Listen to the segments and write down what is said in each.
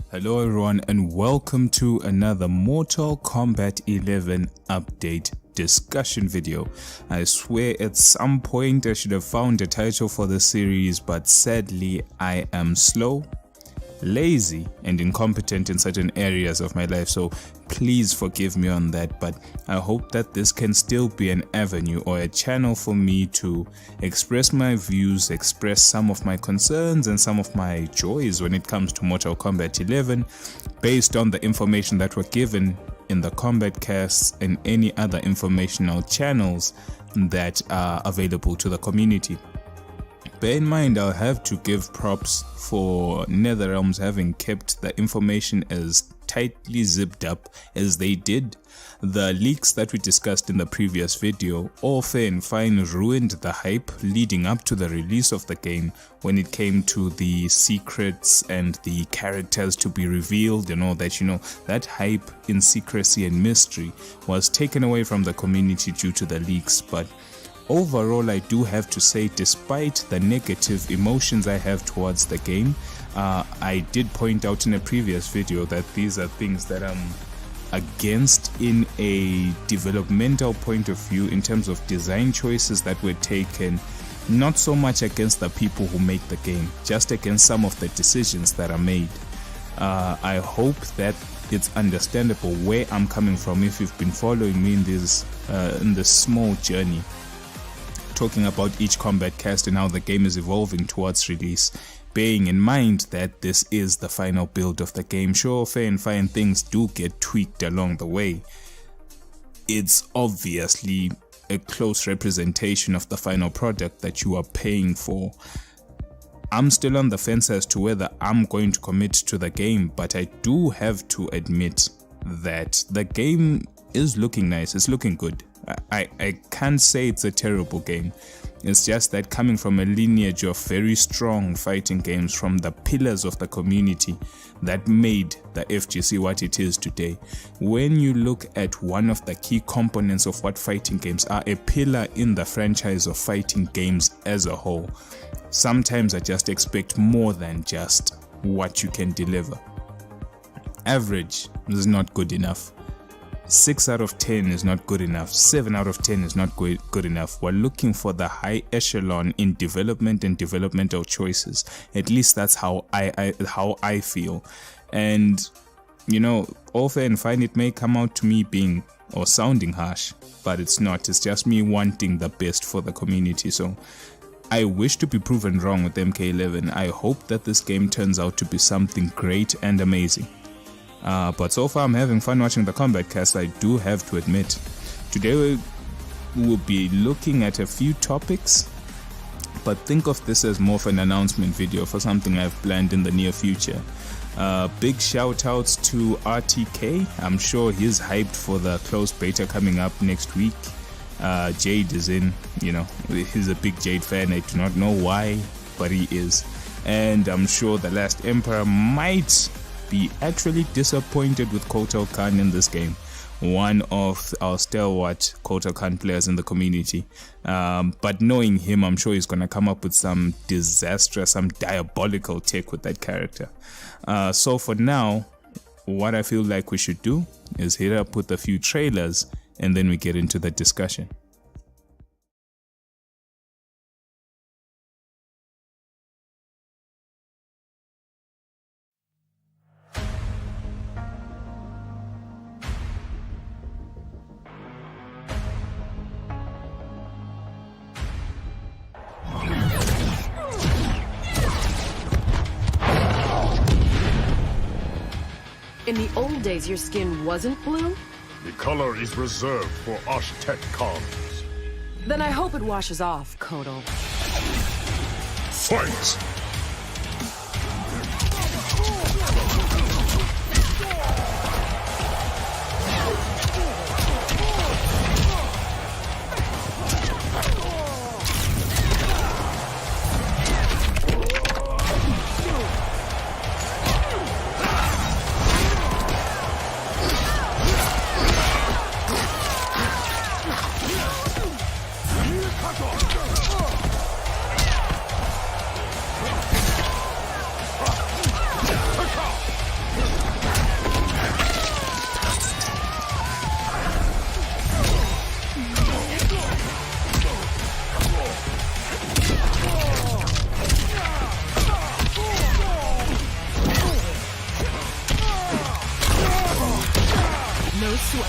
Hello everyone and welcome to another Mortal Kombat 11 update discussion video. I swear at some point I should have found a title for the series, but sadly I am slow, lazy and incompetent in certain areas of my life, so please forgive me on that. But I hope that this can still be an avenue or a channel for me to express my views, express some of my concerns and some of my joys when it comes to Mortal Kombat 11 based on the information that were given in the Kombat Kast and any other informational channels that are available to the community. Bear in mind, I'll have to give props for NetherRealms having kept the information as tightly zipped up as they did. The leaks that we discussed in the previous video, all fair and fine, ruined the hype leading up to the release of the game when it came to the secrets and the characters to be revealed and all that. That hype in secrecy and mystery was taken away from the community due to the leaks. But overall, I do have to say, despite the negative emotions I have towards the game, I did point out in a previous video that these are things that I'm against in a developmental point of view, in terms of design choices that were taken, not so much against the people who make the game, just against some of the decisions that are made. I hope that it's understandable where I'm coming from if you've been following me in this small journey, talking about each Kombat Kast and how the game is evolving towards release, bearing in mind that this is the final build of the game. Sure, fair and fine, things do get tweaked along the way. It's obviously a close representation of the final product that you are paying for. I'm still on the fence as to whether I'm going to commit to the game, but I do have to admit that the game is looking nice, it's looking good. I can't say it's a terrible game. It's just that coming from a lineage of very strong fighting games from the pillars of the community that made the FGC what it is today, when you look at one of the key components of what fighting games are, a pillar in the franchise of fighting games as a whole, sometimes I just expect more than just what you can deliver. Average is not good enough. 6 out of 10 is not good enough. 7 out of 10 is not good enough. We're looking for the high echelon in development and developmental choices. At least that's how I feel. And all fair and fine, it may come out to me being or sounding harsh, but it's not. It's just me wanting the best for the community. So I wish to be proven wrong with MK11. I hope that this game turns out to be something great and amazing. But so far I'm having fun watching the Kombat Kast, I do have to admit. Today we will be looking at a few topics, but think of this as more of an announcement video for something I've planned in the near future. Big shout outs to RTK. I'm sure he's hyped for the closed beta coming up next week. Jade is in, he's a big Jade fan. I do not know why, but he is. And I'm sure the Last Emperor might be actually disappointed with Kotal Kahn in this game, one of our stalwart Kotal Kahn players in the community. But knowing him, I'm sure he's gonna come up with some disastrous, some diabolical take with that character. So for now, what I feel like we should do is hit up with a few trailers and then we get into the discussion. In the old days, your skin wasn't blue? The color is reserved for Kotal Kahn. Then I hope it washes off, Kotal. Fight! sweat.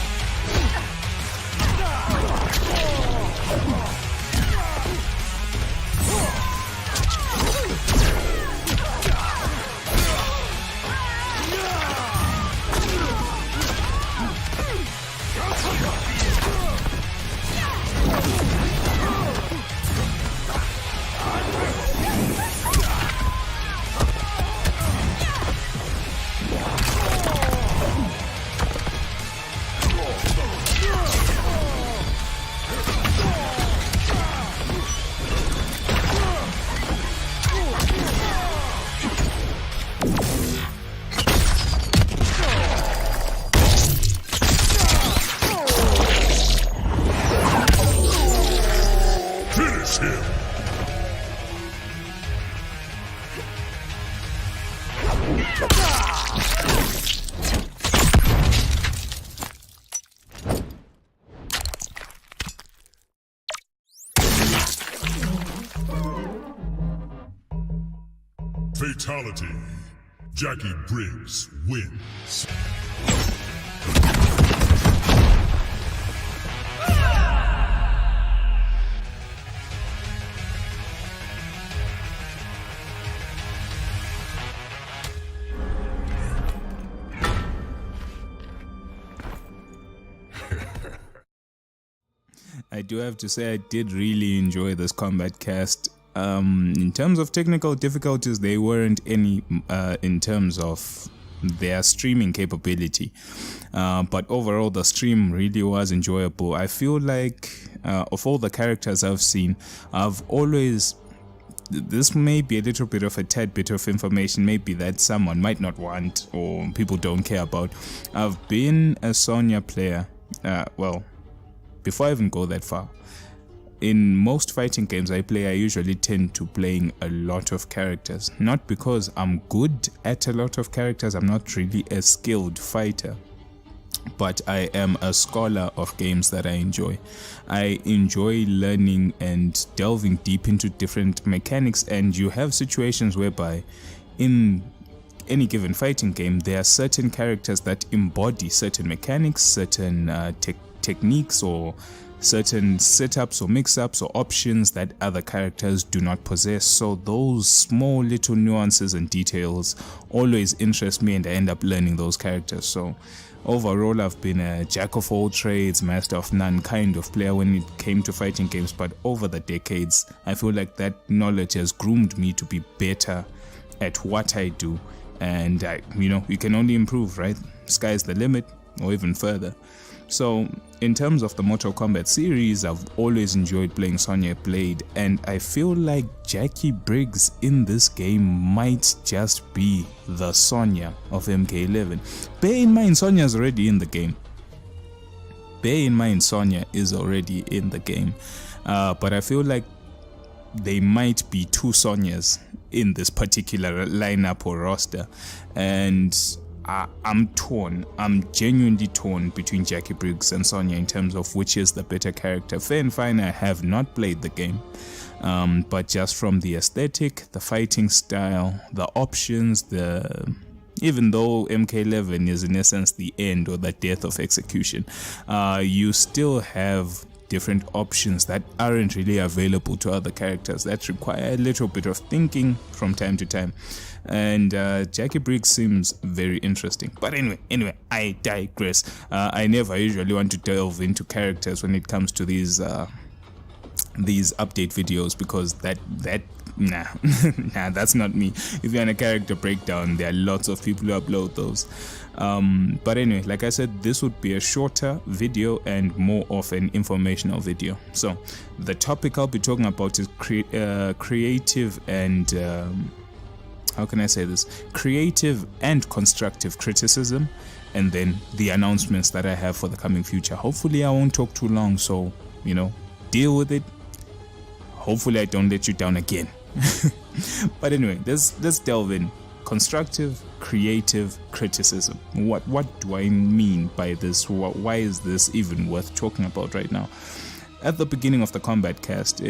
Finish him! Fatality. Jacqui Briggs wins. I do have to say I did really enjoy this Kombat Kast. In terms of technical difficulties, they weren't any in terms of their streaming capability, but overall the stream really was enjoyable. I feel like of all the characters I've seen, I've always, this may be a little bit of a tad bit of information maybe that someone might not want or people don't care about. I've been a Sonya player, well, before I even go that far, in most fighting games I play, I usually tend to playing a lot of characters. Not because I'm good at a lot of characters, I'm not really a skilled fighter, but I am a scholar of games that I enjoy. I enjoy learning and delving deep into different mechanics, and you have situations whereby in any given fighting game there are certain characters that embody certain mechanics, certain techniques, or certain setups or mix-ups or options that other characters do not possess. So those small little nuances and details always interest me, and I end up learning those characters. So overall, I've been a jack of all trades, master of none kind of player when it came to fighting games, but over the decades I feel like that knowledge has groomed me to be better at what I do, and you can only improve, right? Sky's the limit, or even further. So in terms of the Mortal Kombat series, I've always enjoyed playing Sonya Blade, and I feel like Jacqui Briggs in this game might just be the Sonya of MK11. Bear in mind, Sonya is already in the game. But I feel like they might be two Sonyas in this particular lineup or roster, and I'm torn. I'm genuinely torn between Jacqui Briggs and Sonya in terms of which is the better character. Fair and fine, I have not played the game, but just from the aesthetic, the fighting style, the options, even though MK11 is in essence the end or the death of execution, you still have different options that aren't really available to other characters that require a little bit of thinking from time to time, and Jacqui Briggs seems very interesting. But anyway, I digress. I never usually want to delve into characters when it comes to these update videos, because nah, that's not me. If you're on a character breakdown, there are lots of people who upload those. But anyway, like I said, this would be a shorter video and more of an informational video. So the topic I'll be talking about is creative and how can I say this? Creative and constructive criticism, and then the announcements that I have for the coming future. Hopefully I won't talk too long, so deal with it. Hopefully I don't let you down again. But anyway, let's delve in. Constructive, creative criticism. What do I mean by this? Why is this even worth talking about right now? At the beginning of the Kombat Kast,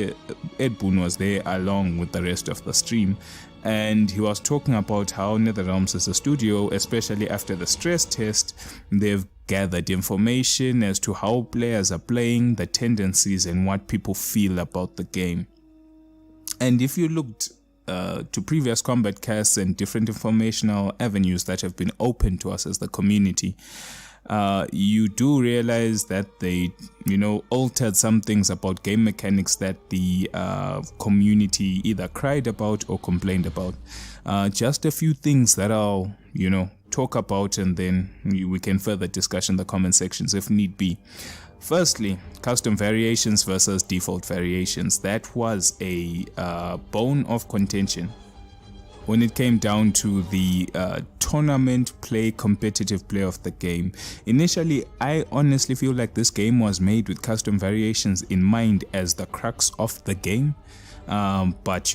Ed Boon was there along with the rest of the stream, and he was talking about how NetherRealms as a studio, especially after the stress test, they've gathered information as to how players are playing, the tendencies, and what people feel about the game. And if you looked to previous Kombat Kasts and different informational avenues that have been open to us as the community, you do realize that they, altered some things about game mechanics that the community either cried about or complained about. Just a few things that I'll, talk about, and then we can further discuss in the comment sections if need be. Firstly, custom variations versus default variations. That was a bone of contention when it came down to the tournament play, competitive play of the game. Initially, I honestly feel like this game was made with custom variations in mind as the crux of the game. But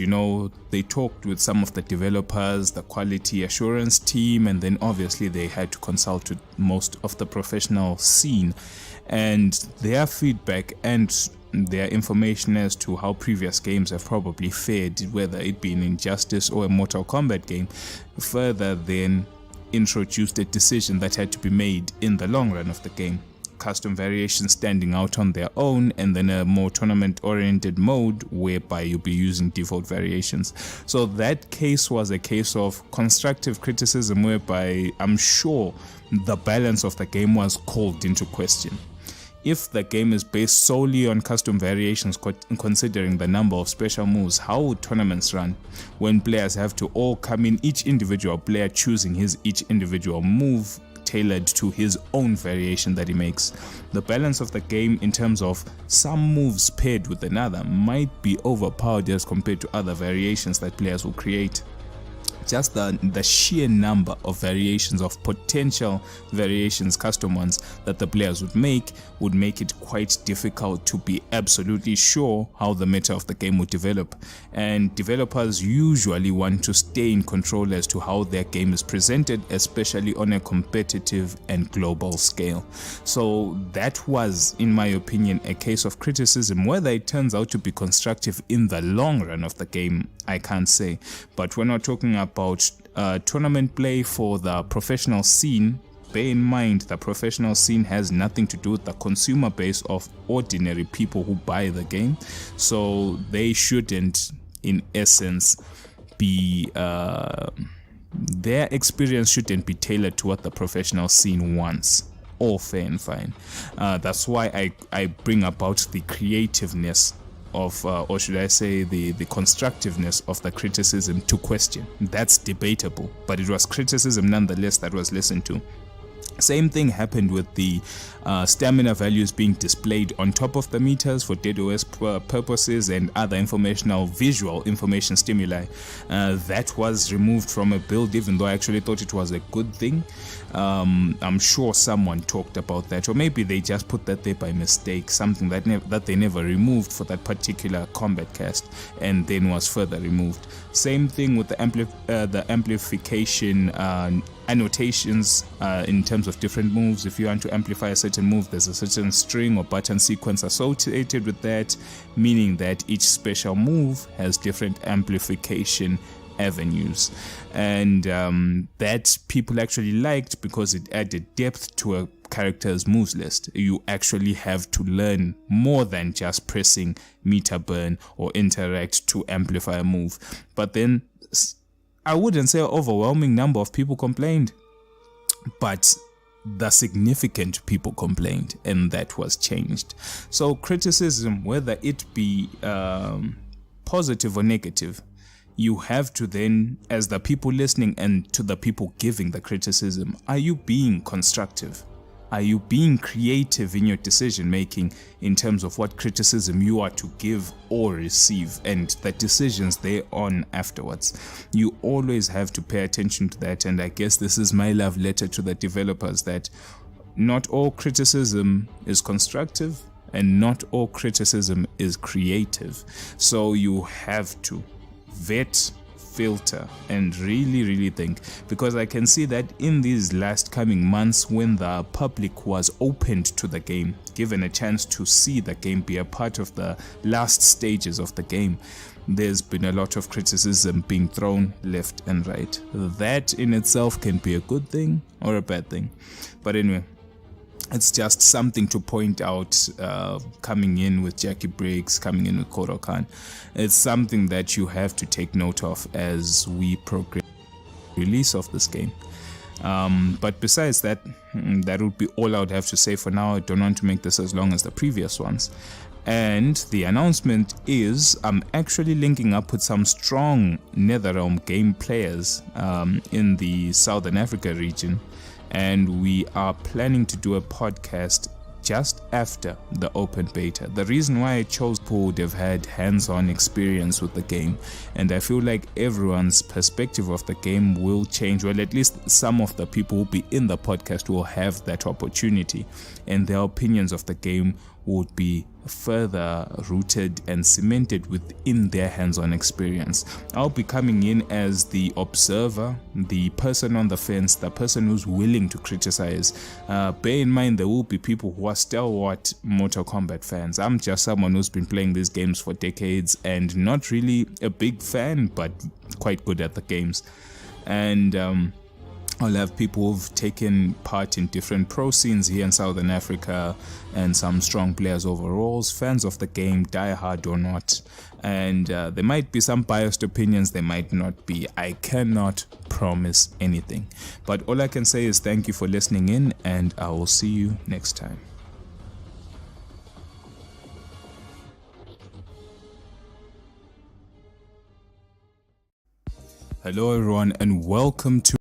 they talked with some of the developers, the quality assurance team, and then obviously they had to consult with most of the professional scene, and their feedback and their information as to how previous games have probably fared, whether it be an Injustice or a Mortal Kombat game, further then introduced a decision that had to be made in the long run of the game. Custom variations standing out on their own, and then a more tournament oriented mode whereby you'll be using default variations. So that case was a case of constructive criticism whereby I'm sure the balance of the game was called into question. If the game is based solely on custom variations, considering the number of special moves, how would tournaments run when players have to all come in, each individual player choosing his each individual move tailored to his own variation that he makes? The balance of the game in terms of some moves paired with another might be overpowered as compared to other variations that players will create. Just the sheer number of variations, of potential variations, custom ones, that the players would make it quite difficult to be absolutely sure how the meta of the game would develop. And developers usually want to stay in control as to how their game is presented, especially on a competitive and global scale. So that was, in my opinion, a case of criticism. Whether it turns out to be constructive in the long run of the game, I can't say. But when we're talking about tournament play for the professional scene, bear in mind the professional scene has nothing to do with the consumer base of ordinary people who buy the game. So they shouldn't, in essence, be their experience shouldn't be tailored to what the professional scene wants. All fair and fine. That's why I bring about the creativeness of, or should I say the constructiveness of the criticism to question. That's debatable, but it was criticism nonetheless that was listened to. Same thing happened with the stamina values being displayed on top of the meters for DDoS purposes and other visual information stimuli. That was removed from a build, even though I actually thought it was a good thing. I'm sure someone talked about that, or maybe they just put that there by mistake, something that they never removed for that particular Kombat Kast, and then was further removed. Same thing with the amplification annotations in terms of different moves. If you want to amplify a certain move, there's a certain string or button sequence associated with that, meaning that each special move has different amplification avenues, and that people actually liked because it added depth to a character's moves list. You actually have to learn more than just pressing meter burn or interact to amplify a move. But then I wouldn't say an overwhelming number of people complained, but the significant people complained, and that was changed. So criticism, whether it be positive or negative, you have to then, as the people listening and to the people giving the criticism, are you being constructive? Are you being creative in your decision making in terms of what criticism you are to give or receive, and the decisions thereon afterwards? You always have to pay attention to that, and I guess this is my love letter to the developers, that not all criticism is constructive and not all criticism is creative. So you have to vet, filter, and really think, because I can see that in these last coming months, when the public was opened to the game, given a chance to see the game, be a part of the last stages of the game, there's been a lot of criticism being thrown left and right. That in itself can be a good thing or a bad thing. But anyway, it's just something to point out, coming in with Jacqui Briggs, coming in with Kotal Kahn. It's something that you have to take note of as we progress release of this game. But besides that, that would be all I would have to say for now. I don't want to make this as long as the previous ones. And the announcement is I'm actually linking up with some strong NetherRealm game players in the Southern Africa region, and we are planning to do a podcast just after the open beta. The reason why I chose people would have had hands-on experience with the game, and I feel like everyone's perspective of the game will change. Well, at least some of the people who will be in the podcast will have that opportunity, and their opinions of the game would be further rooted and cemented within their hands-on experience. I'll be coming in as the observer, the person on the fence, the person who's willing to criticize. Bear in mind there will be people who are stalwart Mortal Kombat fans. I'm just someone who's been playing these games for decades and not really a big fan, but quite good at the games. And I'll have people who've taken part in different pro scenes here in Southern Africa, and some strong players overall, fans of the game, die hard or not. And there might be some biased opinions, there might not be. I cannot promise anything. But all I can say is thank you for listening in, and I will see you next time. Hello everyone, and welcome to